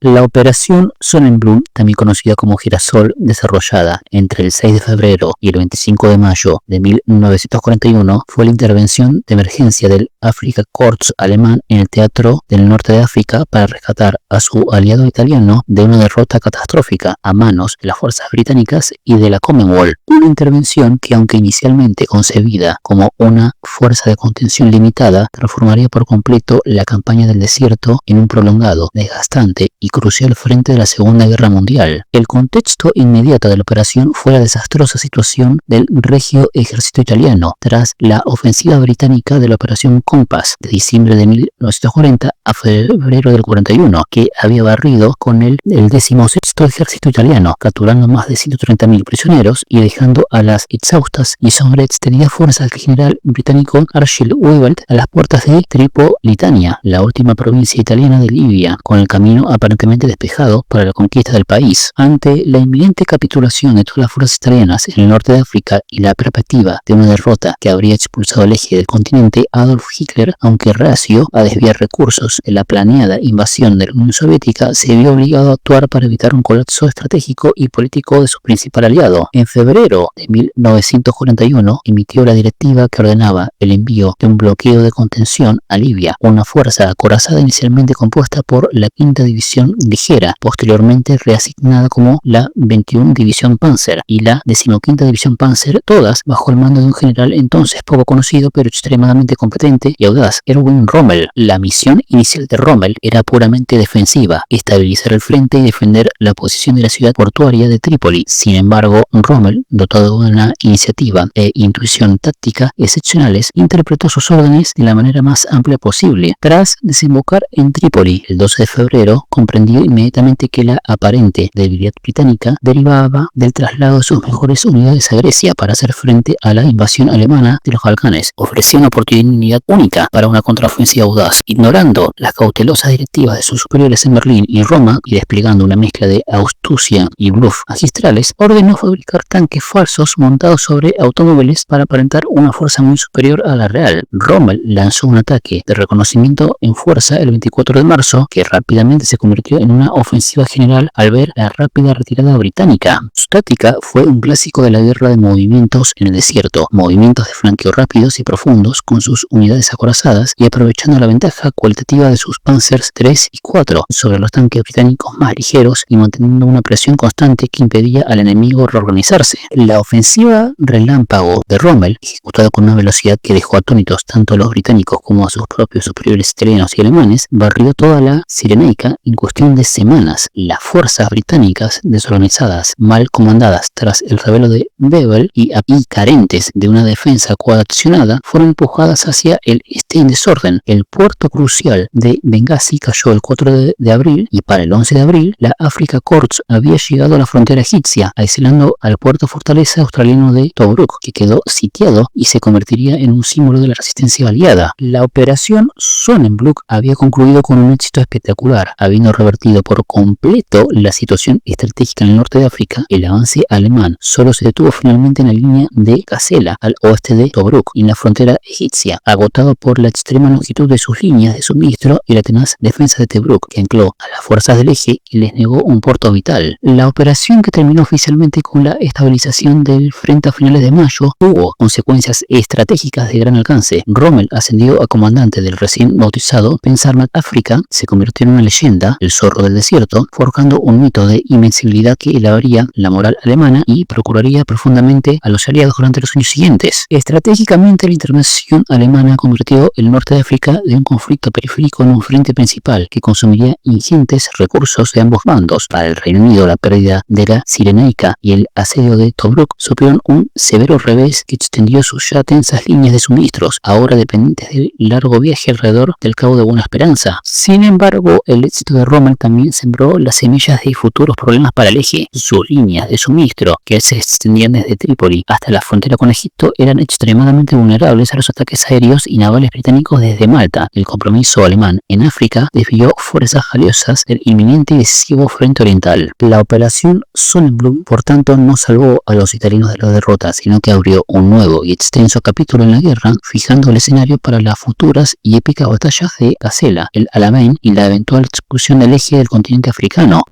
La operación Sonnenblume, también conocida como Girasol, desarrollada entre el 6 de febrero y el 25 de mayo de 1941, fue la intervención de emergencia del Afrika Korps alemán en el teatro del norte de África para rescatar a su aliado italiano de una derrota catastrófica a manos de las fuerzas británicas y de la Commonwealth. Una intervención que, aunque inicialmente concebida como una fuerza de contención limitada, transformaría por completo la campaña del desierto en un prolongado, desgastante y crucial frente de la Segunda Guerra Mundial. El contexto inmediato de la operación fue la desastrosa situación del Regio Ejército Italiano tras la ofensiva británica de la Operación Compass de diciembre de 1940 a febrero del 41, que había barrido con el 16º Ejército Italiano, capturando más de 130.000 prisioneros y dejando a las exhaustas y sobreextendidas fuerzas del general británico Archibald Wavell a las puertas de Tripolitania, la última provincia italiana de Libia, con el camino aparentemente despejado para la conquista del país. Ante la inminente capitulación de todas las fuerzas italianas en el norte de África y la perspectiva de una derrota que habría expulsado al eje del continente, Adolf Hitler, aunque reacio a desviar recursos de la planeada invasión de la Unión Soviética, se vio obligado a actuar para evitar un colapso estratégico y político de su principal aliado. En febrero de 1941 emitió la directiva que ordenaba el envío de un bloqueo de contención a Libia, una fuerza acorazada inicialmente compuesta por la 5ª División Ligera, posteriormente reasignada como la 21 División Panzer y la 15ª División Panzer, todas bajo el mando de un general entonces poco conocido pero extremadamente competente y audaz, Erwin Rommel. La misión inicial de Rommel era puramente defensiva, estabilizar el frente y defender la posición de la ciudad portuaria de Trípoli. Sin embargo, Rommel, dotado de una iniciativa e intuición táctica excepcionales, interpretó sus órdenes de la manera más amplia posible. Tras desembocar en Trípoli el 12 de febrero, comprendió inmediatamente que la aparente debilidad británica derivaba del traslado de sus mejores unidades a Grecia para hacer frente a la invasión alemana de los Balcanes. Ofreció una oportunidad única para una contraofensiva audaz, ignorando las cautelosas directivas de sus superiores en Berlín y Roma y desplegando una mezcla de astucia y bluff magistrales, ordenó fabricar tanques falsos montados sobre automóviles para aparentar una fuerza muy superior a la real. Rommel lanzó un ataque de reconocimiento en fuerza el 24 de marzo, que rápidamente se convirtió en una ofensiva general al ver la rápida retirada británica. Su táctica fue un clásico de la guerra de movimientos en el desierto, movimientos de flanqueo rápidos y profundos con sus unidades acorazadas y aprovechando la ventaja cualitativa de sus Panzers 3 y 4 sobre los tanques británicos más ligeros y manteniendo una presión constante que impedía al enemigo reorganizarse. La ofensiva relámpago de Rommel, ejecutada con una velocidad que dejó atónitos tanto a los británicos como a sus propios superiores italianos y alemanes, barrió toda la Cirenaica en cuestión de semanas. Las fuerzas británicas, desorganizadas, mal comandadas tras el rebelo de Wavell y carentes de una defensa coaccionada, fueron empujadas hacia el este en desorden. El puerto crucial de Benghazi cayó el 4 de abril y para el 11 de abril la Afrika Korps había llegado a la frontera egipcia, aislando al puerto fortaleza australiano de Tobruk, que quedó sitiado y se convertiría en un símbolo de la resistencia aliada. La operación Sonnenblume había concluido con un éxito espectacular, habiendo revertido por completo la situación estratégica en el norte de África. El avance alemán solo se detuvo finalmente en la línea de Gazela, al oeste de Tobruk, en la frontera egipcia, agotado por la extrema longitud de sus líneas de suministro y la tenaz defensa de Tobruk, que ancló a las fuerzas del eje y les negó un puerto vital. La operación, que terminó oficialmente con la estabilización del frente a finales de mayo, tuvo consecuencias estratégicas de gran alcance. Rommel ascendió a comandante del recién bautizado Peshmerga. África se convirtió en una leyenda, el zorro del desierto, forjando un mito de invencibilidad que elevaría la moral alemana y procuraría profundamente a los aliados durante los años siguientes. Estratégicamente, la intervención alemana convirtió el norte de África de un conflicto periférico en un frente principal que consumiría ingentes recursos de ambos bandos. Para el Reino Unido, la pérdida de la Cirenaica y el asedio de Tobruk supieron un severo revés que extendió sus ya tensas líneas de suministros, ahora dependientes del largo viaje alrededor del Cabo de Buena Esperanza. Sin embargo, el éxito de Rommel también sembró las semillas de futuros problemas para el eje. Sus líneas de suministro, que se extendían desde Trípoli hasta la frontera con Egipto, eran extremadamente vulnerables a los ataques aéreos y navales británicos desde Malta. El compromiso alemán en África desvió fuerzas valiosas del inminente y decisivo frente oriental. La operación Sonnenblume, por tanto, no salvó a los italianos de la derrota, sino que abrió un nuevo y extenso capítulo en la guerra, fijando el escenario para las futuras y épicas batallas de Gazela, el Alamein y la eventual exclusión liberación del eje del continente africano.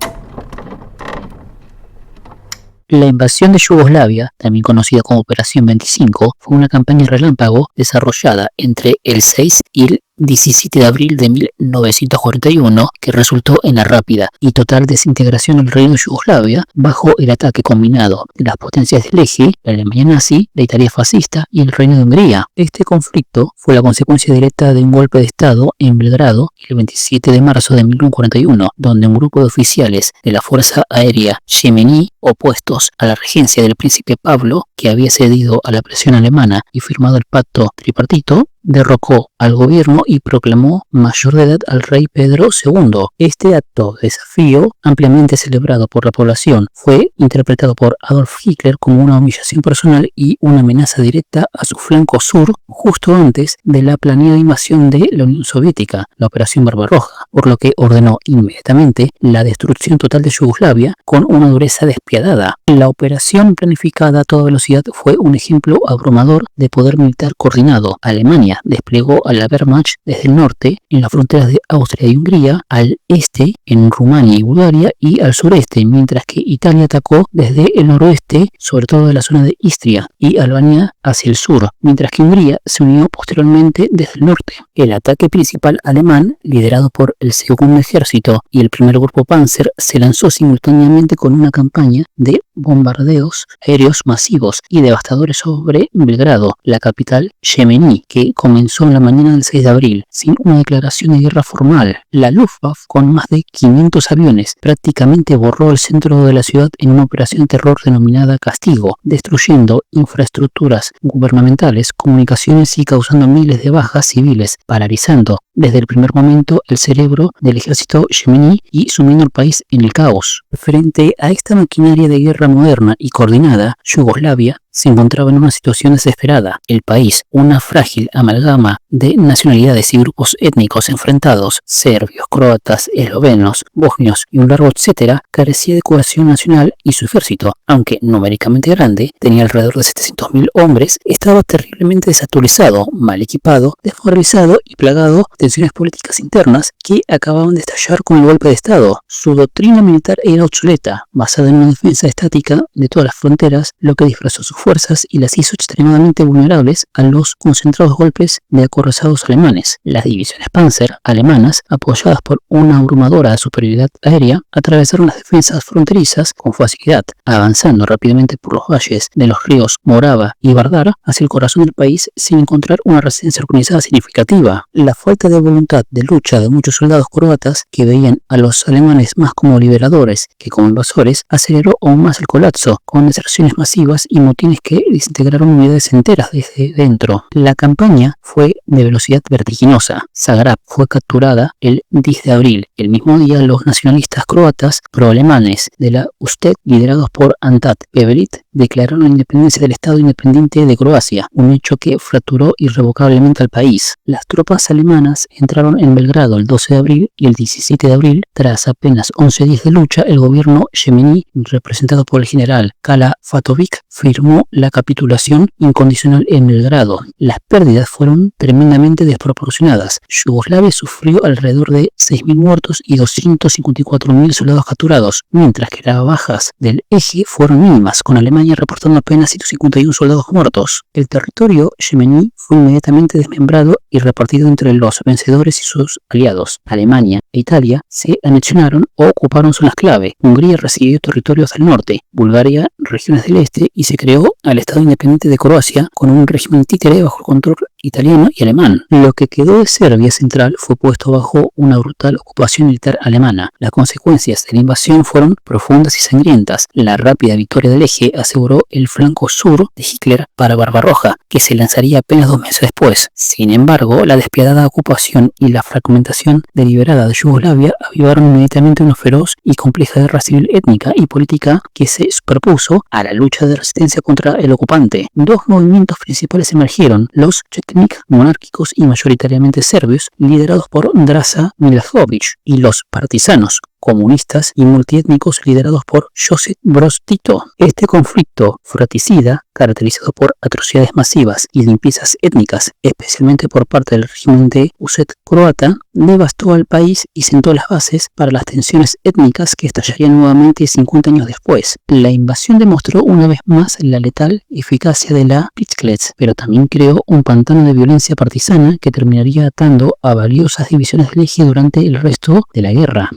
La invasión de Yugoslavia, también conocida como Operación 25, fue una campaña relámpago desarrollada entre el 6 y el 17 de abril de 1941 que resultó en la rápida y total desintegración del reino de Yugoslavia bajo el ataque combinado de las potencias del eje, la Alemania nazi, la Italia fascista y el reino de Hungría. Este conflicto fue la consecuencia directa de un golpe de estado en Belgrado el 27 de marzo de 1941, donde un grupo de oficiales de la Fuerza Aérea yemení, opuestos a la regencia del príncipe Pablo, que había cedido a la presión alemana y firmado el pacto tripartito, derrocó al gobierno y proclamó mayor de edad al rey Pedro II. Este acto de desafío, ampliamente celebrado por la población, fue interpretado por Adolf Hitler como una humillación personal y una amenaza directa a su flanco sur, justo antes de la planeada invasión de la Unión Soviética, la Operación Barbarroja, por lo que ordenó inmediatamente la destrucción total de Yugoslavia con una dureza despiadada. La operación planificada a toda velocidad fue un ejemplo abrumador de poder militar coordinado. Alemania desplegó a la Wehrmacht desde el norte en las fronteras de Austria y Hungría, al este en Rumania y Bulgaria y al sureste, mientras que Italia atacó desde el noroeste, sobre todo de la zona de Istria, y Albania hacia el sur, mientras que Hungría se unió posteriormente desde el norte. El ataque principal alemán, liderado por el segundo ejército y el primer grupo Panzer, se lanzó simultáneamente con una campaña de bombardeos aéreos masivos y devastadores sobre Belgrado, la capital yemení, que comenzó en la mañana del 6 de abril, sin una declaración de guerra formal. La Luftwaffe, con más de 500 aviones, prácticamente borró el centro de la ciudad en una operación de terror denominada Castigo, destruyendo infraestructuras gubernamentales, comunicaciones y causando miles de bajas civiles, paralizando desde el primer momento el cerebro del ejército yemení y sumiendo al país en el caos. Frente a esta maquinaria de guerra moderna y coordinada, Yugoslavia se encontraba en una situación desesperada. El país, una frágil amalgama de nacionalidades y grupos étnicos enfrentados, serbios, croatas, eslovenos, bosnios y un largo etcétera, carecía de cohesión nacional y su ejército, aunque numéricamente grande, tenía alrededor de 700.000 hombres, estaba terriblemente desactualizado, mal equipado, desmoralizado y plagado de tensiones políticas internas que acababan de estallar con el golpe de estado. Su doctrina militar era obsoleta, basada en una defensa estática de todas las fronteras, lo que disfrazó sus fuerzas y las hizo extremadamente vulnerables a los concentrados golpes de acorazados alemanes. Las divisiones Panzer alemanas, apoyadas por una abrumadora superioridad aérea, atravesaron las defensas fronterizas con facilidad, avanzando rápidamente por los valles de los ríos Morava y Vardar hacia el corazón del país sin encontrar una resistencia organizada significativa. La falta de voluntad de lucha de muchos soldados croatas, que veían a los alemanes más como liberadores que como invasores, aceleró aún más el colapso, con deserciones masivas y motines que desintegraron unidades enteras desde dentro. La campaña fue de velocidad vertiginosa. Zagreb fue capturada el 10 de abril. El mismo día, los nacionalistas croatas pro-alemanes de la USTEC, liderados por Antat Pevelić, declararon la independencia del Estado independiente de Croacia, un hecho que fracturó irrevocablemente al país. Las tropas alemanas entraron en Belgrado el 12 de abril y el 17 de abril, tras apenas 11 días de lucha, el gobierno yemení, representado por el general Kalafatović, firmó la capitulación incondicional en Belgrado. Las pérdidas fueron tremendamente desproporcionadas. Yugoslavia sufrió alrededor de 6.000 muertos y 254.000 soldados capturados, mientras que las bajas del eje fueron mínimas, con Alemania reportando apenas 151 soldados muertos. El territorio yemení fue inmediatamente desmembrado y repartido entre los vencedores y sus aliados. Alemania e Italia se anexionaron o ocuparon zonas clave. Hungría recibió territorios del norte, Bulgaria regiones del este, y se creó al Estado independiente de Croacia con un régimen títere bajo el control italiano y alemán. Lo que quedó de Serbia central fue puesto bajo una brutal ocupación militar alemana. Las consecuencias de la invasión fueron profundas y sangrientas. La rápida victoria del eje aseguró el flanco sur de Hitler para Barbarroja, que se lanzaría apenas 2 meses después. Sin embargo, la despiadada ocupación y la fragmentación deliberada de Yugoslavia avivaron inmediatamente una feroz y compleja guerra civil étnica y política que se superpuso a la lucha de resistencia contra el ocupante. Dos movimientos principales emergieron: los Chetnik, monárquicos y mayoritariamente serbios, liderados por Draza Mihailović, y los partisanos, comunistas y multiétnicos liderados por Josip Broz Tito. Este conflicto fratricida, caracterizado por atrocidades masivas y limpiezas étnicas, especialmente por parte del régimen de Uset croata, devastó al país y sentó las bases para las tensiones étnicas que estallarían nuevamente 50 años después. La invasión demostró una vez más la letal eficacia de la Blitzkrieg, pero también creó un pantano de violencia partisana que terminaría atando a valiosas divisiones del eje durante el resto de la guerra.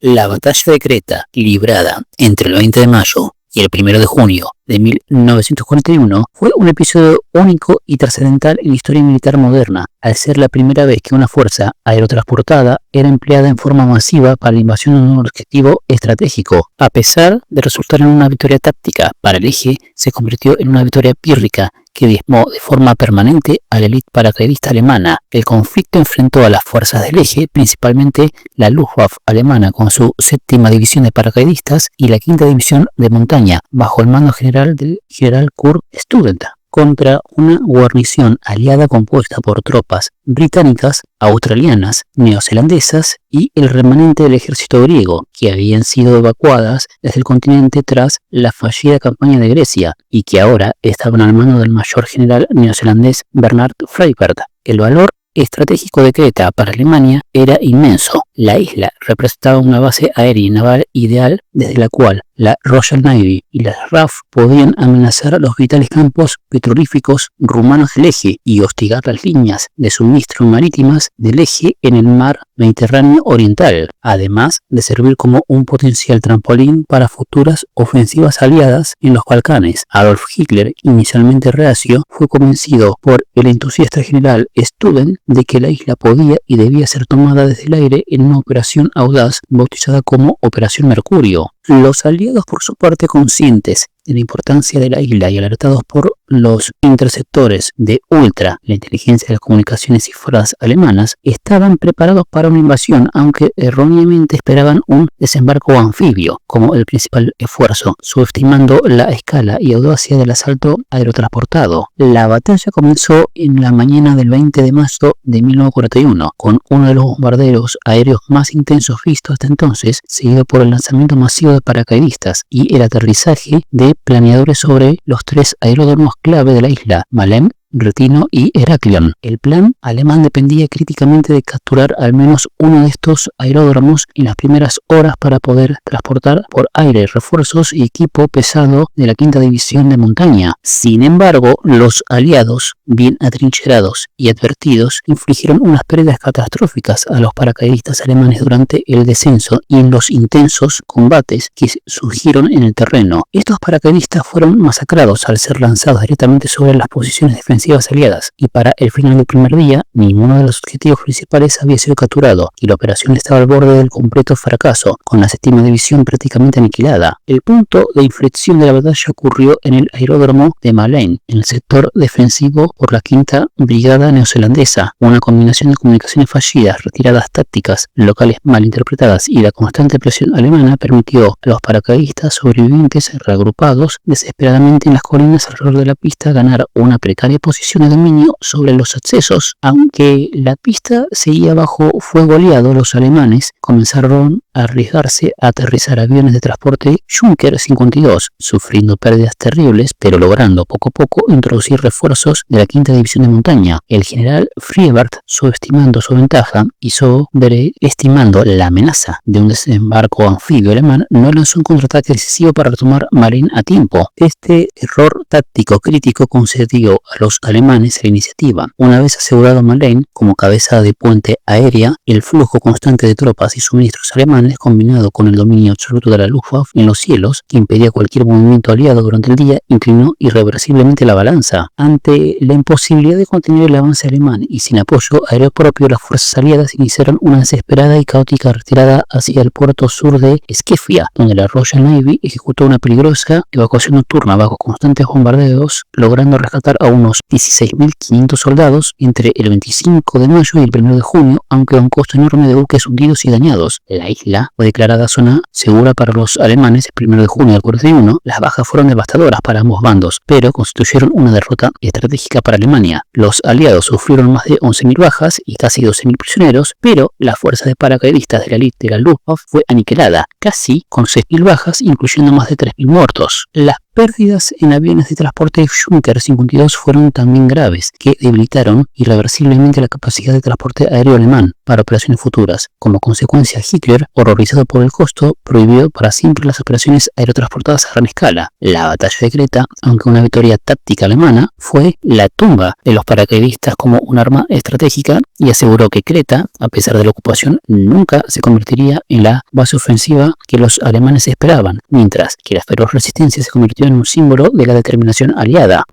La batalla de Creta, librada entre el 20 de mayo y el 1 de junio de 1941, fue un episodio único y trascendental en la historia militar moderna, al ser la primera vez que una fuerza aerotransportada era empleada en forma masiva para la invasión de un objetivo estratégico. A pesar de resultar en una victoria táctica para el eje, se convirtió en una victoria pírrica que diezmó de forma permanente a la élite paracaidista alemana. El conflicto enfrentó a las fuerzas del eje, principalmente la Luftwaffe alemana con su 7ª división de paracaidistas y la 5ª división de montaña, bajo el mando general del general Kurt Student, contra una guarnición aliada compuesta por tropas británicas, australianas, neozelandesas y el remanente del ejército griego, que habían sido evacuadas desde el continente tras la fallida campaña de Grecia y que ahora estaban al mando del mayor general neozelandés Bernard Freyberg. El valor estratégico de Creta para Alemania era inmenso. La isla representaba una base aérea y naval ideal desde la cual la Royal Navy y las RAF podían amenazar los vitales campos petrolíficos rumanos del eje y hostigar las líneas de suministro marítimas del eje en el mar Mediterráneo Oriental, además de servir como un potencial trampolín para futuras ofensivas aliadas en los Balcanes. Adolf Hitler, inicialmente reacio, fue convencido por el entusiasta general Student de que la isla podía y debía ser tomada desde el aire en una operación audaz bautizada como Operación Mercurio. Los aliados, por su parte, conscientes de la importancia de la isla y alertados por los interceptores de Ultra, la inteligencia de las comunicaciones cifradas alemanas, estaban preparados para una invasión, aunque erróneamente esperaban un desembarco anfibio como el principal esfuerzo, subestimando la escala y audacia del asalto aerotransportado. La batalla comenzó en la mañana del 20 de marzo de 1941, con uno de los bombarderos aéreos más intensos vistos hasta entonces, seguido por el lanzamiento masivo de paracaidistas y el aterrizaje de planeadores sobre los 3 aeródromos clave de la isla, Malén, Retino y Heraklion. El plan alemán dependía críticamente de capturar al menos uno de estos aeródromos en las primeras horas para poder transportar por aire refuerzos y equipo pesado de la 5ª división de montaña. Sin embargo, los aliados, bien atrincherados y advertidos, infligieron unas pérdidas catastróficas a los paracaidistas alemanes durante el descenso y en los intensos combates que surgieron en el terreno. Estos paracaidistas fueron masacrados al ser lanzados directamente sobre las posiciones defensivas aliadas, y para el final del primer día ninguno de los objetivos principales había sido capturado y la operación estaba al borde del completo fracaso, con la 7ª división prácticamente aniquilada. El punto de inflexión de la batalla ocurrió en el aeródromo de Malén, en el sector defensivo por la 5ª Brigada Neozelandesa. Una combinación de comunicaciones fallidas, retiradas tácticas locales mal interpretadas y la constante presión alemana permitió a los paracaidistas sobrevivientes reagrupados desesperadamente en las colinas alrededor de la pista ganar una precaria posición de dominio sobre los accesos. Aunque la pista seguía bajo fuego aliado, los alemanes comenzaron a arriesgarse a aterrizar aviones de transporte Junker 52, sufriendo pérdidas terribles, pero logrando poco a poco introducir refuerzos de la 5ª división de montaña. El general Freyberg, subestimando su ventaja y sobreestimando la amenaza de un desembarco anfibio alemán, no lanzó un contraataque decisivo para retomar Malén a tiempo. Este error táctico crítico concedió a los alemanes la iniciativa. Una vez asegurado Malén como cabeza de puente aérea, el flujo constante de tropas y suministros alemanes, combinado con el dominio absoluto de la Luftwaffe en los cielos, que impedía cualquier movimiento aliado durante el día, inclinó irreversiblemente la balanza. Ante la imposibilidad de contener el avance alemán y sin apoyo aéreo propio, las fuerzas aliadas iniciaron una desesperada y caótica retirada hacia el puerto sur de Skefia, donde la Royal Navy ejecutó una peligrosa evacuación nocturna bajo constantes bombardeos, logrando rescatar a unos 16.500 soldados entre el 25 de mayo y el 1 de junio, aunque a un costo enorme de buques hundidos y dañados. La isla fue declarada zona segura para los alemanes el 1 de junio del 41. Las bajas fueron devastadoras para ambos bandos, pero constituyeron una derrota estratégica para Alemania. Los aliados sufrieron más de 11.000 bajas y casi 12.000 prisioneros, pero la fuerza de paracaidistas de la élite de la Luftwaffe fue aniquilada, casi con 6.000 bajas, incluyendo más de 3.000 muertos. Las pérdidas en aviones de transporte Junker 52 fueron también graves, que debilitaron irreversiblemente la capacidad de transporte aéreo alemán para operaciones futuras. Como consecuencia, Hitler, horrorizado por el costo, prohibió para siempre las operaciones aerotransportadas a gran escala. La batalla de Creta, aunque una victoria táctica alemana, fue la tumba de los paracaidistas como un arma estratégica y aseguró que Creta, a pesar de la ocupación, nunca se convertiría en la base ofensiva que los alemanes esperaban, mientras que la feroz resistencia se convirtió en un símbolo de la determinación aliada.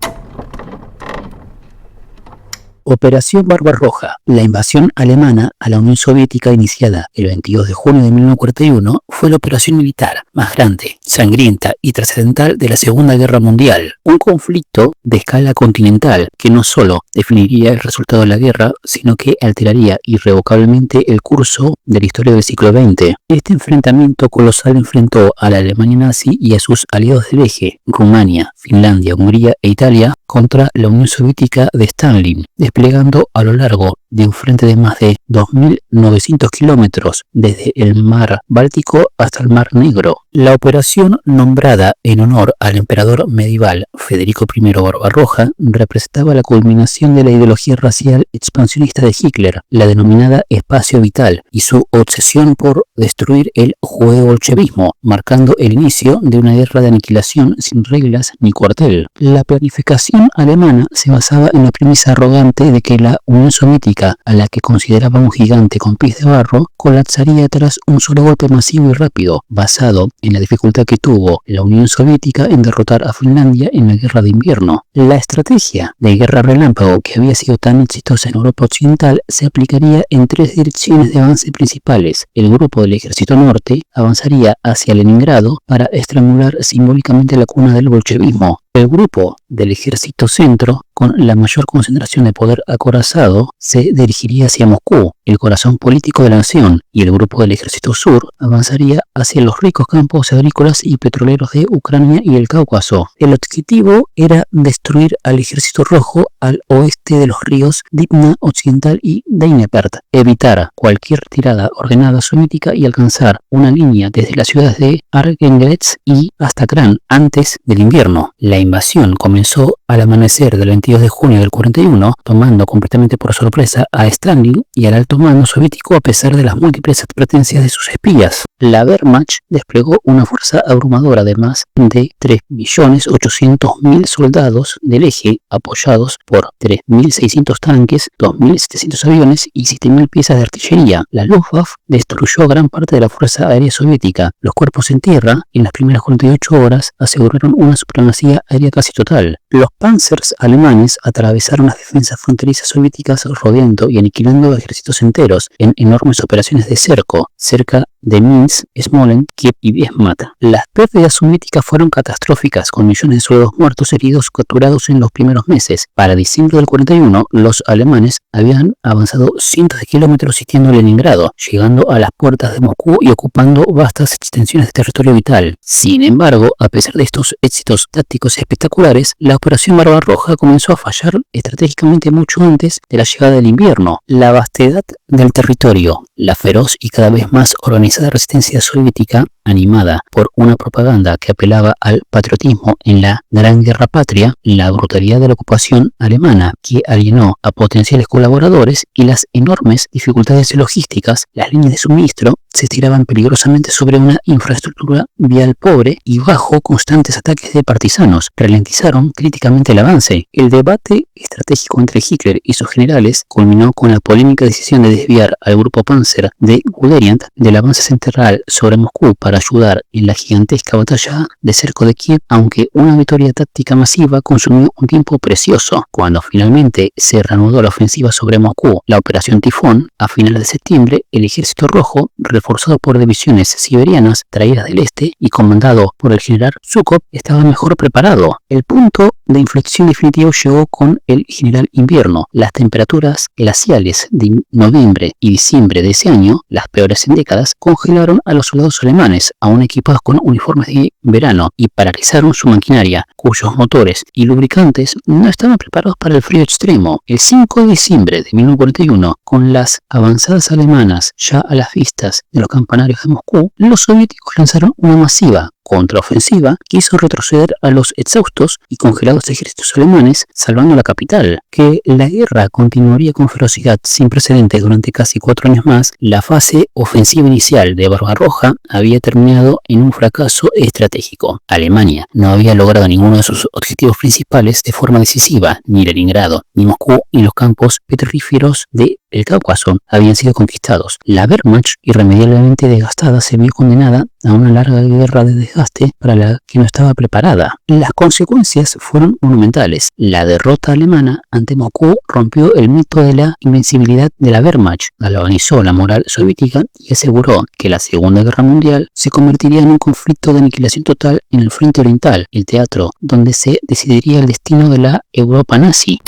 Operación Barbarroja. La invasión alemana a la Unión Soviética iniciada el 22 de junio de 1941 fue la operación militar más grande, sangrienta y trascendental de la Segunda Guerra Mundial. Un conflicto de escala continental que no solo definiría el resultado de la guerra, sino que alteraría irrevocablemente el curso de la historia del siglo XX. Este enfrentamiento colosal enfrentó a la Alemania nazi y a sus aliados del eje, Rumania, Finlandia, Hungría e Italia, contra la Unión Soviética de Stalin, desplegando a lo largo de un frente de más de 2.900 kilómetros desde el mar Báltico hasta el mar Negro. La operación, nombrada en honor al emperador medieval Federico I Barbarroja, representaba la culminación de la ideología racial expansionista de Hitler, la denominada espacio vital, y su obsesión por destruir el judeobolchevismo, marcando el inicio de una guerra de aniquilación sin reglas ni cuartel. La planificación alemana se basaba en la premisa arrogante de que la Unión Soviética, a la que consideraba un gigante con pies de barro, colapsaría tras un solo golpe masivo y rápido, basado en la dificultad que tuvo la Unión Soviética en derrotar a Finlandia en la Guerra de Invierno. La estrategia de guerra relámpago, que había sido tan exitosa en Europa Occidental, se aplicaría en tres direcciones de avance principales. El grupo del Ejército Norte avanzaría hacia Leningrado para estrangular simbólicamente la cuna del bolchevismo. El grupo del Ejército Centro, con la mayor concentración de poder acorazado, se dirigiría hacia Moscú, el corazón político de la nación, y el grupo del Ejército Sur avanzaría hacia los ricos campos agrícolas y petroleros de Ucrania y el Cáucaso. El objetivo era destruir al Ejército Rojo al oeste de los ríos Dvina Occidental y Dnepr, evitar cualquier retirada ordenada soviética y alcanzar una línea desde las ciudades de Argengelets y hasta Kran antes del invierno. La invasión comenzó al amanecer del 22 de junio del 41, tomando completamente por sorpresa a Stalin y al alto mando soviético a pesar de las múltiples advertencias de sus espías. La Wehrmacht desplegó una fuerza abrumadora de más de 3.800.000 soldados del eje, apoyados por 3.600 tanques, 2.700 aviones y 7.000 piezas de artillería. La Luftwaffe destruyó gran parte de la fuerza aérea soviética. Los cuerpos en tierra, en las primeras 48 horas, aseguraron una supremacía aérea casi total. Los Panzers alemanes atravesaron las defensas fronterizas soviéticas rodeando y aniquilando ejércitos enteros en enormes operaciones de cerco, cerca de Minsk, Smolensk, Kiev y Biesmat. Las pérdidas soviéticas fueron catastróficas, con millones de soldados muertos, heridos, capturados en los primeros meses. Para diciembre del 41, los alemanes habían avanzado cientos de kilómetros sitiando Leningrado, llegando a las puertas de Moscú y ocupando vastas extensiones de territorio vital. Sin embargo, a pesar de estos éxitos tácticos espectaculares, la operación Barbarroja comenzó a fallar estratégicamente mucho antes de la llegada del invierno. La vastedad del territorio, la feroz y cada vez más organizada resistencia soviética, animada por una propaganda que apelaba al patriotismo en la Gran Guerra Patria, la brutalidad de la ocupación alemana que alienó a potenciales colaboradores y las enormes dificultades logísticas, las líneas de suministro se estiraban peligrosamente sobre una infraestructura vial pobre y bajo constantes ataques de partisanos, ralentizaron críticamente el avance. El debate estratégico entre Hitler y sus generales culminó con la polémica decisión de desviar al grupo Panzer de Guderian del avance central sobre Moscú para ayudar en la gigantesca batalla de cerco de Kiev, aunque una victoria táctica masiva consumió un tiempo precioso. Cuando finalmente se reanudó la ofensiva sobre Moscú, la operación Tifón, a finales de septiembre, el Ejército Rojo reforzado por divisiones siberianas traídas del este y comandado por el general Zhukov, estaba mejor preparado. El punto de inflexión definitivo llegó con el general invierno. Las temperaturas glaciales de noviembre y diciembre de ese año, las peores en décadas, congelaron a los soldados alemanes, aún equipados con uniformes de verano, y paralizaron su maquinaria, cuyos motores y lubricantes no estaban preparados para el frío extremo. El 5 de diciembre de 1941, con las avanzadas alemanas ya a las vistas de los campanarios de Moscú, los soviéticos lanzaron una masiva contraofensiva que hizo retroceder a los exhaustos y congelados ejércitos alemanes, salvando la capital. Que la guerra continuaría con ferocidad sin precedentes durante casi 4 años más, la fase ofensiva inicial de Barbarroja había terminado en un fracaso estratégico. Alemania no había logrado ninguno de sus objetivos principales de forma decisiva, ni Leningrado, ni Moscú, ni los campos petrolíferos de el Cáucaso habían sido conquistados. La Wehrmacht, irremediablemente desgastada, se vio condenada a una larga guerra de desgaste para la que no estaba preparada. Las consecuencias fueron monumentales. La derrota alemana ante Moscú rompió el mito de la invencibilidad de la Wehrmacht, galvanizó la moral soviética y aseguró que la Segunda Guerra Mundial se convertiría en un conflicto de aniquilación total en el frente oriental, el teatro donde se decidiría el destino de la Europa nazi.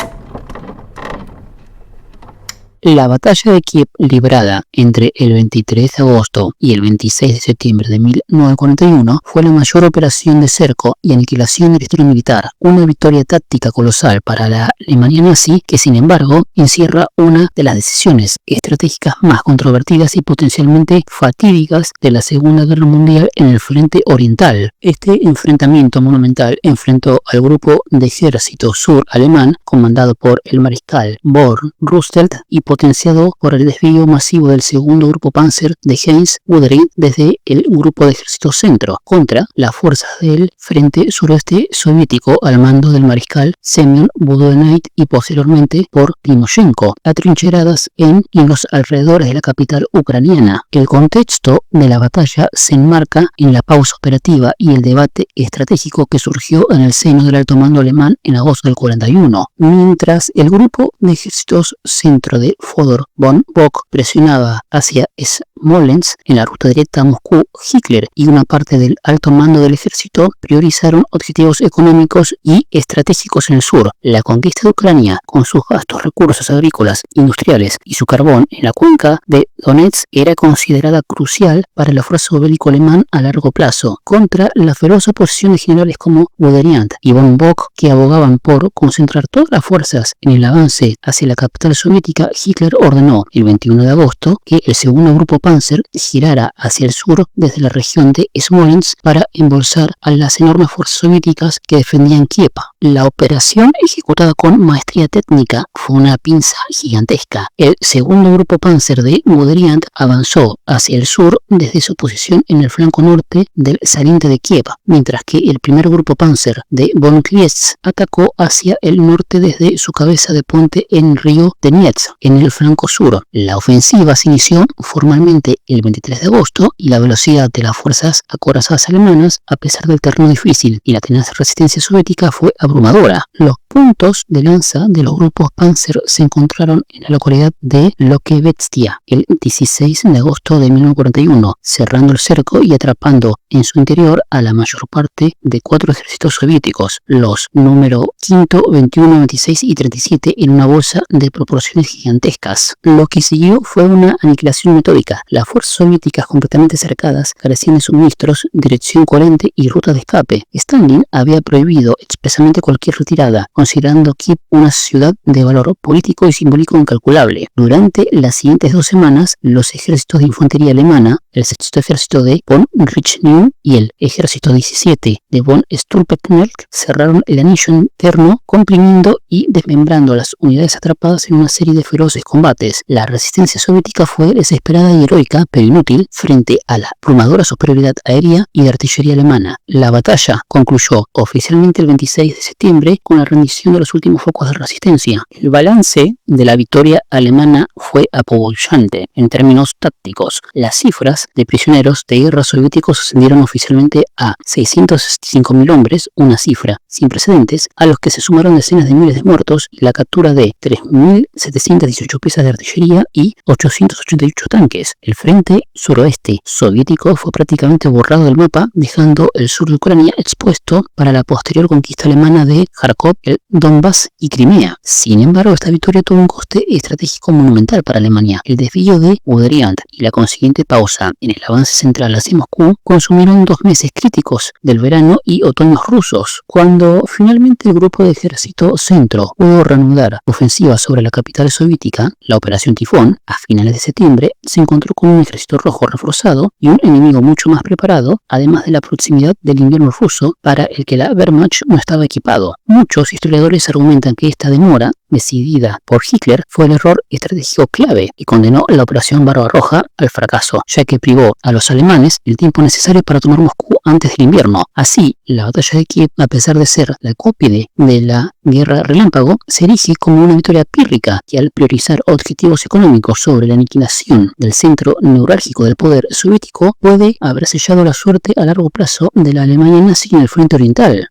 La batalla de Kiev, librada entre el 23 de agosto y el 26 de septiembre de 1941, fue la mayor operación de cerco y aniquilación del estilo militar, una victoria táctica colosal para la Alemania nazi que, sin embargo, encierra una de las decisiones estratégicas más controvertidas y potencialmente fatídicas de la Segunda Guerra Mundial en el frente oriental. Este enfrentamiento monumental enfrentó al grupo de ejército sur alemán comandado por el mariscal von Rundstedt y potenciado por el desvío masivo del segundo grupo Panzer de Heinz Guderian desde el grupo de ejército centro contra las fuerzas del frente suroeste soviético al mando del mariscal Semyon Budenait y posteriormente por Timoshenko, atrincheradas en y los alrededores de la capital ucraniana. El contexto de la batalla se enmarca en la pausa operativa y el debate estratégico que surgió en el seno del alto mando alemán en agosto del 41, mientras el grupo de ejércitos centro de Fodor von Bock presionaba hacia Smolensk en la ruta directa a Moscú. Hitler y una parte del alto mando del ejército priorizaron objetivos económicos y estratégicos en el sur. La conquista de Ucrania, con sus vastos recursos agrícolas, industriales y su carbón en la cuenca de Donetsk, era considerada crucial para el esfuerzo bélico alemán a largo plazo, contra la feroz oposición de generales como Guderian y von Bock, que abogaban por concentrar todas las fuerzas en el avance hacia la capital soviética. Hitler ordenó el 21 de agosto que el segundo grupo Panzer girara hacia el sur desde la región de Smolensk para embolsar a las enormes fuerzas soviéticas que defendían Kiev. La operación, ejecutada con maestría técnica, fue una pinza gigantesca. El segundo grupo Panzer de Guderian avanzó hacia el sur desde su posición en el flanco norte del saliente de Kiev, mientras que el primer grupo Panzer de von Kleist atacó hacia el norte desde su cabeza de puente en el río Donetsk, en el flanco sur. La ofensiva se inició formalmente el 23 de agosto y la velocidad de las fuerzas acorazadas alemanas, a pesar del terreno difícil y la tenaz resistencia soviética, fue abrumadora. Los puntos de lanza de los grupos Panzer se encontraron en la localidad de Lokebestia el 16 de agosto de 1941, cerrando el cerco y atrapando en su interior a la mayor parte de 4 ejércitos soviéticos, los número 5, 21, 26 y 37, en una bolsa de proporciones gigantescas. Lo que siguió fue una aniquilación metódica. Las fuerzas soviéticas completamente cercadas carecían de suministros, dirección coherente y ruta de escape. Stalin había prohibido expresamente cualquier retirada, considerando Kiev una ciudad de valor político y simbólico incalculable. Durante las siguientes 2 semanas, los ejércitos de infantería alemana, el sexto ejército de von Rheinstein y el ejército 17 de von Sturmpeterk cerraron el anillo interno, comprimiendo y desmembrando las unidades atrapadas en una serie de feroces combates. La resistencia soviética fue desesperada y heroica, pero inútil, frente a la abrumadora superioridad aérea y de artillería alemana. La batalla concluyó oficialmente el 26 de septiembre con la rendición definición de los últimos focos de resistencia. El balance de la victoria alemana fue apabullante en términos tácticos. Las cifras de prisioneros de guerra soviéticos ascendieron oficialmente a 665.000 hombres, una cifra sin precedentes, a los que se sumaron decenas de miles de muertos y la captura de 3.718 piezas de artillería y 888 tanques. El frente suroeste soviético fue prácticamente borrado del mapa, dejando el sur de Ucrania expuesto para la posterior conquista alemana de Kharkov, el Donbass y Crimea. Sin embargo, esta victoria tuvo un coste estratégico monumental para Alemania. El desvío de Guderian y la consiguiente pausa en el avance central hacia Moscú consumieron 2 meses críticos del verano y otoños rusos. Cuando finalmente el grupo de ejército centro pudo reanudar ofensiva sobre la capital soviética, la Operación Tifón, a finales de septiembre, se encontró con un ejército rojo reforzado y un enemigo mucho más preparado, además de la proximidad del invierno ruso para el que la Wehrmacht no estaba equipado. Muchos historiadores argumentan que esta demora, decidida por Hitler, fue el error estratégico clave y condenó la Operación Barbarroja al fracaso, ya que privó a los alemanes el tiempo necesario para tomar Moscú antes del invierno. Así, la batalla de Kiev, a pesar de ser la cúspide de la guerra relámpago, se erige como una victoria pírrica que, al priorizar objetivos económicos sobre la aniquilación del centro neurálgico del poder soviético, puede haber sellado la suerte a largo plazo de la Alemania nazi en el frente oriental.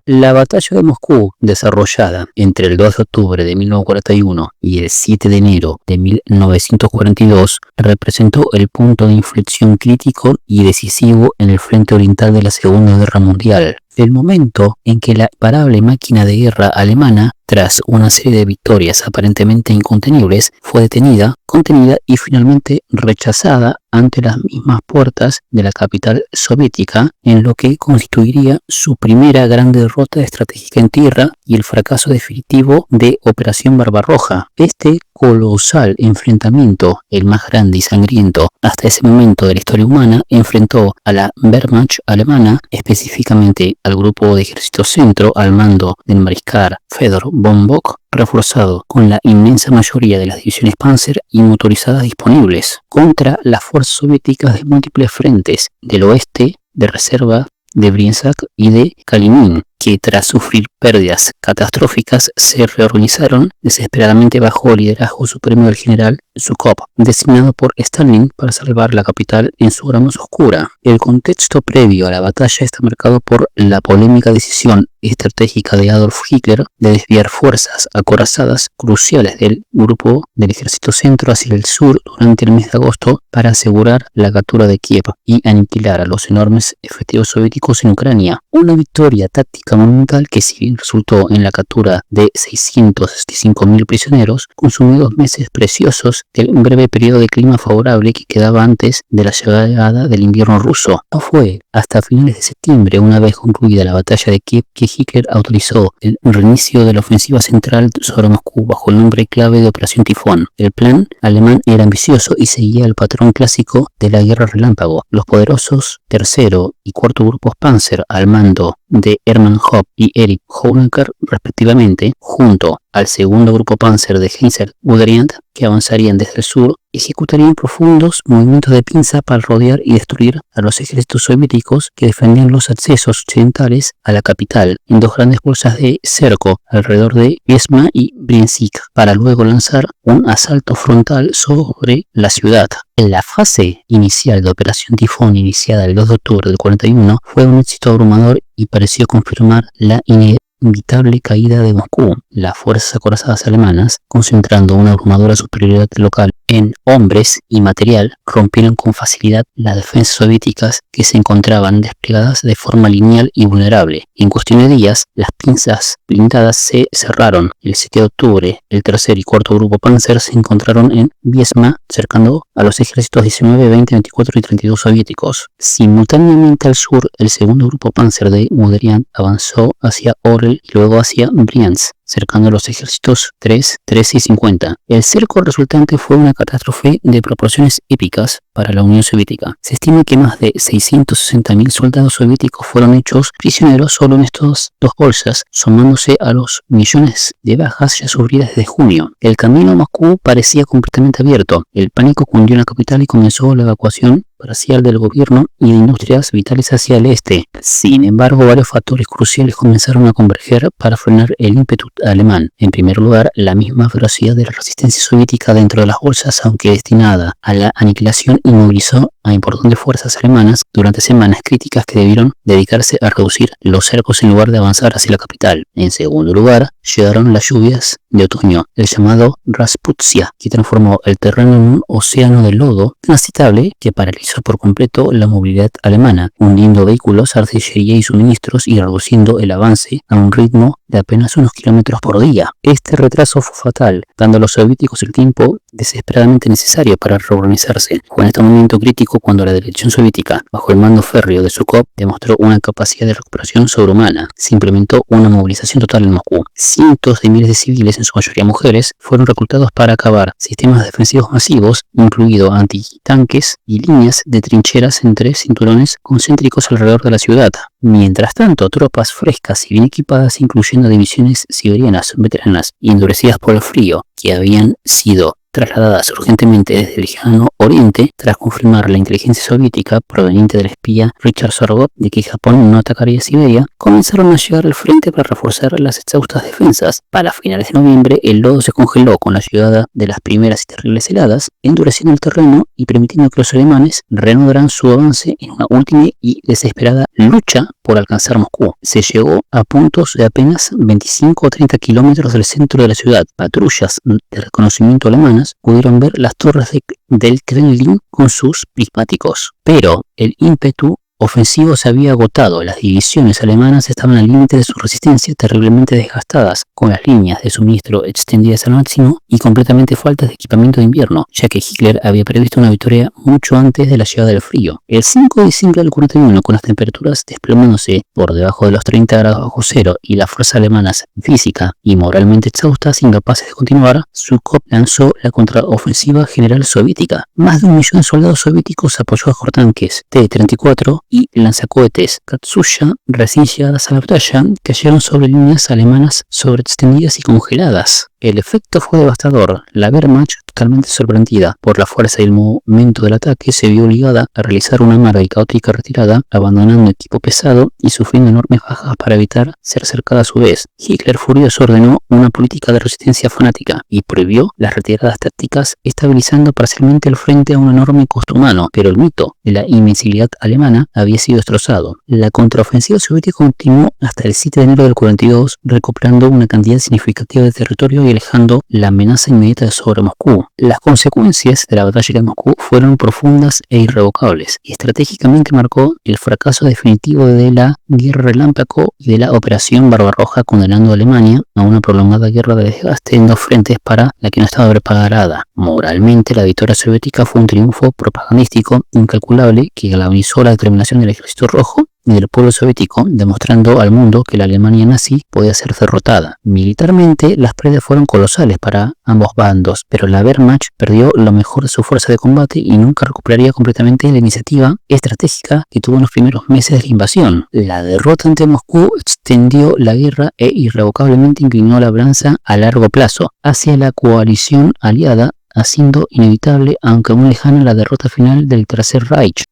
La batalla de Moscú, desarrollada entre el 2 de octubre de 1941 y el 7 de enero de 1942, representó el punto de inflexión crítico y decisivo en el frente oriental de la Segunda Guerra Mundial. El momento en que la imparable máquina de guerra alemana, tras una serie de victorias aparentemente incontenibles, fue detenida, contenida y finalmente rechazada ante las mismas puertas de la capital soviética, en lo que constituiría su primera gran derrota estratégica en tierra y el fracaso definitivo de Operación Barbarroja. Este colosal enfrentamiento, el más grande y sangriento hasta ese momento de la historia humana, enfrentó a la Wehrmacht alemana, específicamente al grupo de ejército centro al mando del mariscal Fedor von Bock, reforzado con la inmensa mayoría de las divisiones Panzer y motorizadas disponibles, contra las fuerzas soviéticas de múltiples frentes del oeste, de reserva, de Briansk y de Kalinin, que tras sufrir pérdidas catastróficas se reorganizaron desesperadamente bajo el liderazgo supremo del general Zhukov, designado por Stalin para salvar la capital en su hora más oscura. El contexto previo a la batalla está marcado por la polémica decisión estratégica de Adolf Hitler de desviar fuerzas acorazadas cruciales del grupo del ejército centro hacia el sur durante el mes de agosto para asegurar la captura de Kiev y aniquilar a los enormes efectivos soviéticos en Ucrania. Una victoria táctica monumental que, si bien resultó en la captura de 665.000 prisioneros, consumió 2 meses preciosos del breve periodo de clima favorable que quedaba antes de la llegada del invierno ruso. No fue hasta finales de septiembre, una vez concluida la batalla de Kiev, que Hitler autorizó el reinicio de la ofensiva central sobre Moscú bajo el nombre clave de Operación Tifón. El plan alemán era ambicioso y seguía el patrón clásico de la guerra relámpago. Los poderosos tercero y cuarto grupos Panzer al mando de Hermann Hoppe y Erich Honecker respectivamente, junto al segundo grupo Panzer de Heinz-Guderian, que avanzarían desde el sur, ejecutarían profundos movimientos de pinza para rodear y destruir a los ejércitos soviéticos que defendían los accesos occidentales a la capital en 2 grandes bolsas de cerco alrededor de Viesma y Briansk, para luego lanzar un asalto frontal sobre la ciudad. En la fase inicial de Operación Tifón, iniciada el 2 de octubre del 41, fue un éxito abrumador y pareció confirmar la inevitable caída de Moscú. Las fuerzas acorazadas alemanas, concentrando una abrumadora superioridad local en hombres y material, rompieron con facilidad las defensas soviéticas que se encontraban desplegadas de forma lineal y vulnerable. En cuestión de días, las pinzas blindadas se cerraron. El 7 de octubre, el tercer y cuarto grupo Panzer se encontraron en Viesma, cercando a los ejércitos 19, 20, 24 y 32 soviéticos. Simultáneamente al sur, el segundo grupo Panzer de Guderian avanzó hacia Orel y luego hacia Briansk, cercando a los ejércitos 3, 13 y 50. El cerco resultante fue una catástrofe de proporciones épicas para la Unión Soviética. Se estima que más de 660.000 soldados soviéticos fueron hechos prisioneros solo en estas 2 bolsas, sumándose a los millones de bajas ya sufridas desde junio. El camino a Moscú parecía completamente abierto. El pánico cundió en la capital y comenzó la evacuación parcial del gobierno y de industrias vitales hacia el este. Sin embargo, varios factores cruciales comenzaron a converger para frenar el ímpetu alemán. En primer lugar, la misma ferocidad de la resistencia soviética dentro de las bolsas, aunque destinada a la aniquilación, inmovilizó a importantes fuerzas alemanas durante semanas críticas que debieron dedicarse a reducir los cercos en lugar de avanzar hacia la capital. En segundo lugar, llegaron las lluvias de otoño, el llamado Rasputsia, que transformó el terreno en un océano de lodo transitable que paralizó por completo la movilidad alemana, hundiendo vehículos, artillería y suministros y reduciendo el avance a un ritmo de apenas unos kilómetros por día. Este retraso fue fatal, dando a los soviéticos el tiempo desesperadamente necesario para reorganizarse. Fue en este momento crítico cuando la dirección soviética, bajo el mando férreo de Zhukov, demostró una capacidad de recuperación sobrehumana. Se implementó una movilización total en Moscú. Cientos de miles de civiles, en su mayoría mujeres, fueron reclutados para acabar sistemas defensivos masivos, incluido antitanques y líneas de trincheras entre cinturones concéntricos alrededor de la ciudad. Mientras tanto, tropas frescas y bien equipadas, incluyendo divisiones siberianas veteranas y endurecidas por el frío, que habían sido trasladadas urgentemente desde el lejano oriente tras confirmar la inteligencia soviética proveniente del espía Richard Sorgov de que Japón no atacaría Siberia, comenzaron a llegar al frente para reforzar las exhaustas defensas. Para finales de noviembre, el lodo se congeló con la llegada de las primeras y terribles heladas, endureciendo el terreno y permitiendo que los alemanes reanudaran su avance en una última y desesperada lucha por alcanzar Moscú. Se llegó a puntos de apenas 25 o 30 kilómetros del centro de la ciudad. Patrullas de reconocimiento alemanas pudieron ver las torres del Kremlin con sus prismáticos. Pero el ímpetu ofensivo se había agotado. Las divisiones alemanas estaban al límite de su resistencia, terriblemente desgastadas, con las líneas de suministro extendidas al máximo y completamente faltas de equipamiento de invierno, ya que Hitler había previsto una victoria mucho antes de la llegada del frío. El 5 de diciembre del 41, con las temperaturas desplomándose por debajo de los 30 grados bajo cero y las fuerzas alemanas física y moralmente exhaustas, incapaces de continuar, Zhukov lanzó la contraofensiva general soviética. Más de 1 millón de soldados soviéticos apoyó a tanques T-34 y lanzacohetes Katyusha recién llegadas a la batalla, cayeron sobre líneas alemanas sobreextendidas y congeladas. El efecto fue devastador. La Wehrmacht, totalmente sorprendida por la fuerza y el momento del ataque, se vio obligada a realizar una amarga y caótica retirada, abandonando equipo pesado y sufriendo enormes bajas para evitar ser cercada a su vez. Hitler, furioso, ordenó una política de resistencia fanática y prohibió las retiradas tácticas, estabilizando parcialmente el frente a un enorme costo humano, pero el mito de la invencibilidad alemana había sido destrozado. La contraofensiva soviética continuó hasta el 7 de enero del 42, recuperando una cantidad significativa de territorio y alejando la amenaza inmediata sobre Moscú. Las consecuencias de la batalla de Moscú fueron profundas e irrevocables, y estratégicamente marcó el fracaso definitivo de la Guerra Relámpago y de la Operación Barbarroja, condenando a Alemania a una prolongada guerra de desgaste en dos frentes para la que no estaba preparada. Moralmente, la victoria soviética fue un triunfo propagandístico incalculable que galvanizó la determinación del Ejército Rojo y del pueblo soviético, demostrando al mundo que la Alemania nazi podía ser derrotada. Militarmente, las pérdidas fueron colosales para ambos bandos, pero la Wehrmacht perdió lo mejor de su fuerza de combate y nunca recuperaría completamente la iniciativa estratégica que tuvo en los primeros meses de la invasión. La derrota ante Moscú extendió la guerra e irrevocablemente inclinó la balanza a largo plazo hacia la coalición aliada, haciendo inevitable, aunque aún lejana, la derrota final del Tercer Reich.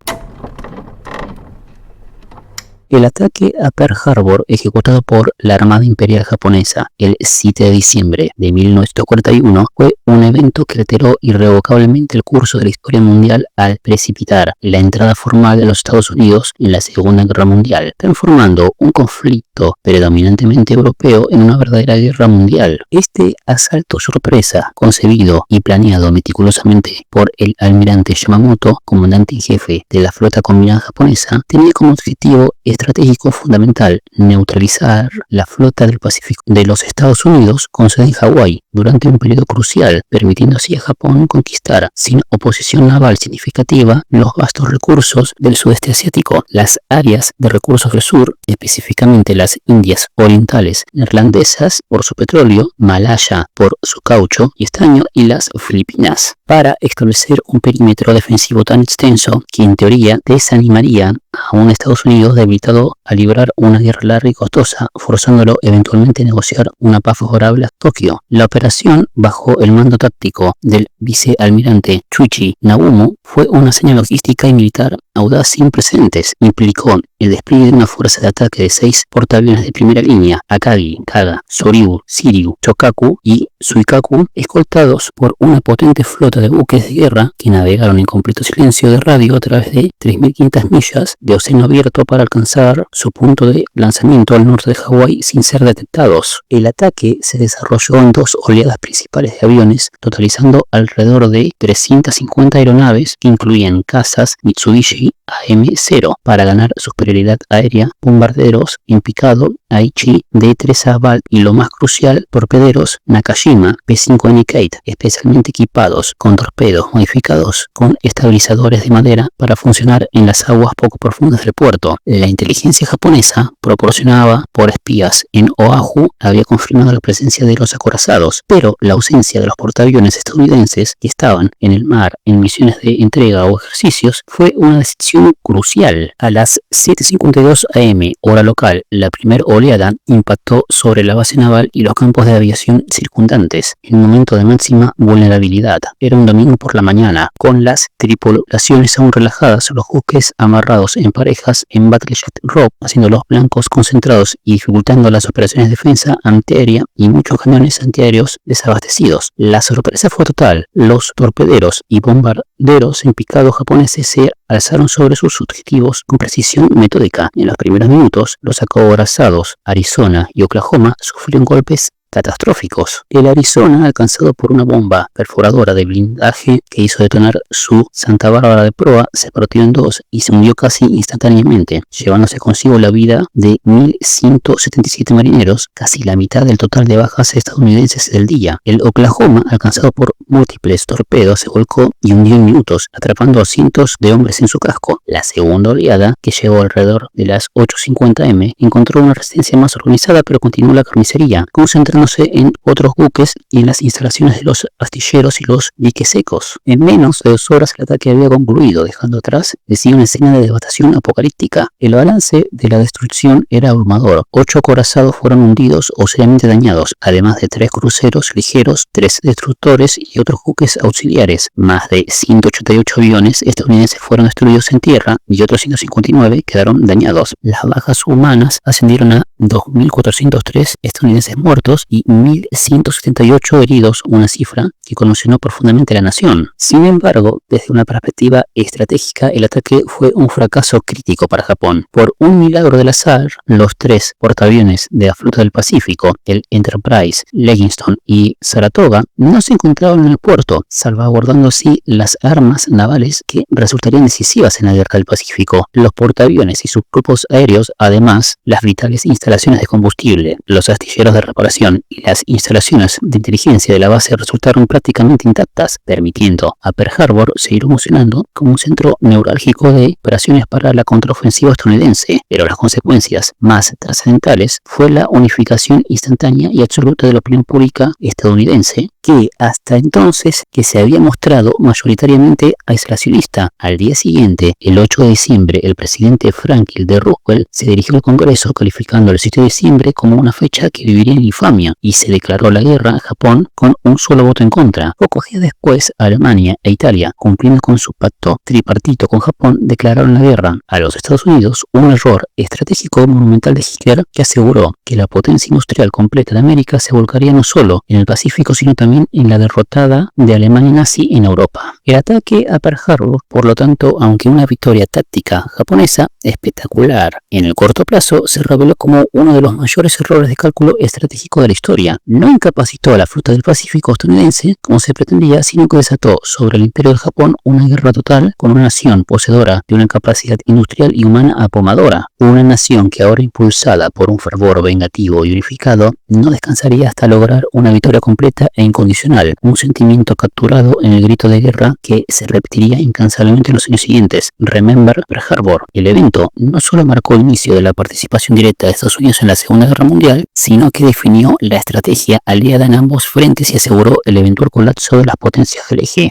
El ataque a Pearl Harbor, ejecutado por la Armada Imperial Japonesa el 7 de diciembre de 1941, fue un evento que alteró irrevocablemente el curso de la historia mundial al precipitar la entrada formal de los Estados Unidos en la Segunda Guerra Mundial, transformando un conflicto predominantemente europeo en una verdadera guerra mundial. Este asalto sorpresa, concebido y planeado meticulosamente por el almirante Yamamoto, comandante en jefe de la flota combinada japonesa, tenía como objetivo estratégico fundamental neutralizar la flota del Pacífico de los Estados Unidos con sede en Hawái durante un periodo crucial, permitiendo así a Japón conquistar sin oposición naval significativa los vastos recursos del sudeste asiático, las áreas de recursos del sur, específicamente las Indias Orientales neerlandesas por su petróleo, Malaya por su caucho y estaño y las Filipinas para establecer un perímetro defensivo tan extenso que en teoría desanimaría a un Estados Unidos debilitado a librar una guerra larga y costosa, forzándolo eventualmente a negociar una paz favorable a Tokio. La operación, bajo el mando táctico del vicealmirante Chuichi Nagumo, fue una hazaña logística y militar audaz sin precedentes. Implicó el despliegue de una fuerza de ataque de 6 portaaviones de primera línea, Akagi, Kaga, Soryu, Shiryu, Chokaku y Suikaku, escoltados por una potente flota de buques de guerra que navegaron en completo silencio de radio a través de 3.500 millas de océano abierto para alcanzar su punto de lanzamiento al norte de Hawái sin ser detectados. El ataque se desarrolló en 2 oleadas principales de aviones, totalizando alrededor de 350 aeronaves que incluían cazas Mitsubishi AM-0 para ganar superioridad aérea, bombarderos en picado Aichi D-3A Balt y, lo más crucial, torpederos Nakajima P-5N Kate, especialmente equipados con torpedos modificados con estabilizadores de madera para funcionar en las aguas poco profundas del puerto. La inteligencia japonesa, proporcionada por espías en Oahu, había confirmado la presencia de los acorazados, pero la ausencia de los portaaviones estadounidenses que estaban en el mar en misiones de entrega o ejercicios fue una decisión crucial. A las 7:52 am, hora local, la primera oleada impactó sobre la base naval y los campos de aviación circundantes en un momento de máxima vulnerabilidad. Era un domingo por la mañana, con las tripulaciones aún relajadas, los buques amarrados en parejas en Battleship Row, haciendo los blancos concentrados y dificultando las operaciones de defensa antiaérea y muchos cañones antiaéreos desabastecidos. La sorpresa fue total. Los torpederos y bombarderos en picado japoneses se alzaron sobre sus objetivos con precisión metódica. En los primeros minutos, los acorazados Arizona y Oklahoma sufrieron golpes catastróficos. El Arizona, alcanzado por una bomba perforadora de blindaje que hizo detonar su Santa Bárbara de proa, se partió en 2 y se hundió casi instantáneamente, llevándose consigo la vida de 1.177 marineros, casi la mitad del total de bajas estadounidenses del día. El Oklahoma, alcanzado por múltiples torpedos, se volcó y hundió en minutos, atrapando a cientos de hombres en su casco. La segunda oleada, que llegó alrededor de las 8:50 am, encontró una resistencia más organizada, pero continuó la carnicería, concentrándose en otros buques y en las instalaciones de los astilleros y los diques secos. En menos de 2 horas el ataque había concluido, dejando atrás de sí una escena de devastación apocalíptica. El balance de la destrucción era abrumador. 8 acorazados fueron hundidos o seriamente dañados, además de 3 cruceros ligeros, 3 destructores y otros buques auxiliares. Más de 188 aviones estadounidenses fueron destruidos en tierra y otros 159 quedaron dañados. Las bajas humanas ascendieron a 2.403 estadounidenses muertos y 1.178 heridos, una cifra que conmocionó profundamente a la nación. Sin embargo, desde una perspectiva estratégica, el ataque fue un fracaso crítico para Japón. Por un milagro del azar, los 3 portaaviones de la flota del Pacífico, el Enterprise, Livingston y Saratoga, no se encontraban en el puerto, salvaguardando así las armas navales que resultarían decisivas en la guerra del Pacífico. Los portaaviones y sus grupos aéreos, además, las vitales instalaciones de combustible, los astilleros de reparación y las instalaciones de inteligencia de la base resultaron prácticamente intactas, permitiendo a Pearl Harbor seguir funcionando como un centro neurálgico de operaciones para la contraofensiva estadounidense. Pero las consecuencias más trascendentales fue la unificación instantánea y absoluta de la opinión pública estadounidense, que hasta entonces que se había mostrado mayoritariamente aislacionista. Al día siguiente, el 8 de diciembre, el presidente Franklin D. Roosevelt se dirigió al Congreso calificando el 7 de diciembre como una fecha que viviría en infamia y se declaró la guerra a Japón con un solo voto en contra. Pocos días después, Alemania e Italia, cumpliendo con su pacto tripartito con Japón, declararon la guerra a los Estados Unidos, un error estratégico monumental de Hitler que aseguró que la potencia industrial completa de América se volcaría no solo en el Pacífico, sino también en la derrotada de Alemania nazi en Europa. El ataque a Pearl Harbor, por lo tanto, aunque una victoria táctica japonesa espectacular en el corto plazo, se reveló como uno de los mayores errores de cálculo estratégico de la historia. No incapacitó a la flota del Pacífico estadounidense como se pretendía, sino que desató sobre el imperio del Japón una guerra total con una nación poseedora de una capacidad industrial y humana abrumadora. Una nación que ahora, impulsada por un fervor vengativo y unificado, no descansaría hasta lograr una victoria completa e incondicional, un sentimiento capturado en el grito de guerra que se repetiría incansablemente en los años siguientes. Remember Pearl Harbor. El evento no solo marcó el inicio de la participación directa de Estados Unidos en la Segunda Guerra Mundial, sino que definió la estrategia aliada en ambos frentes y aseguró el eventual colapso de las potencias del eje.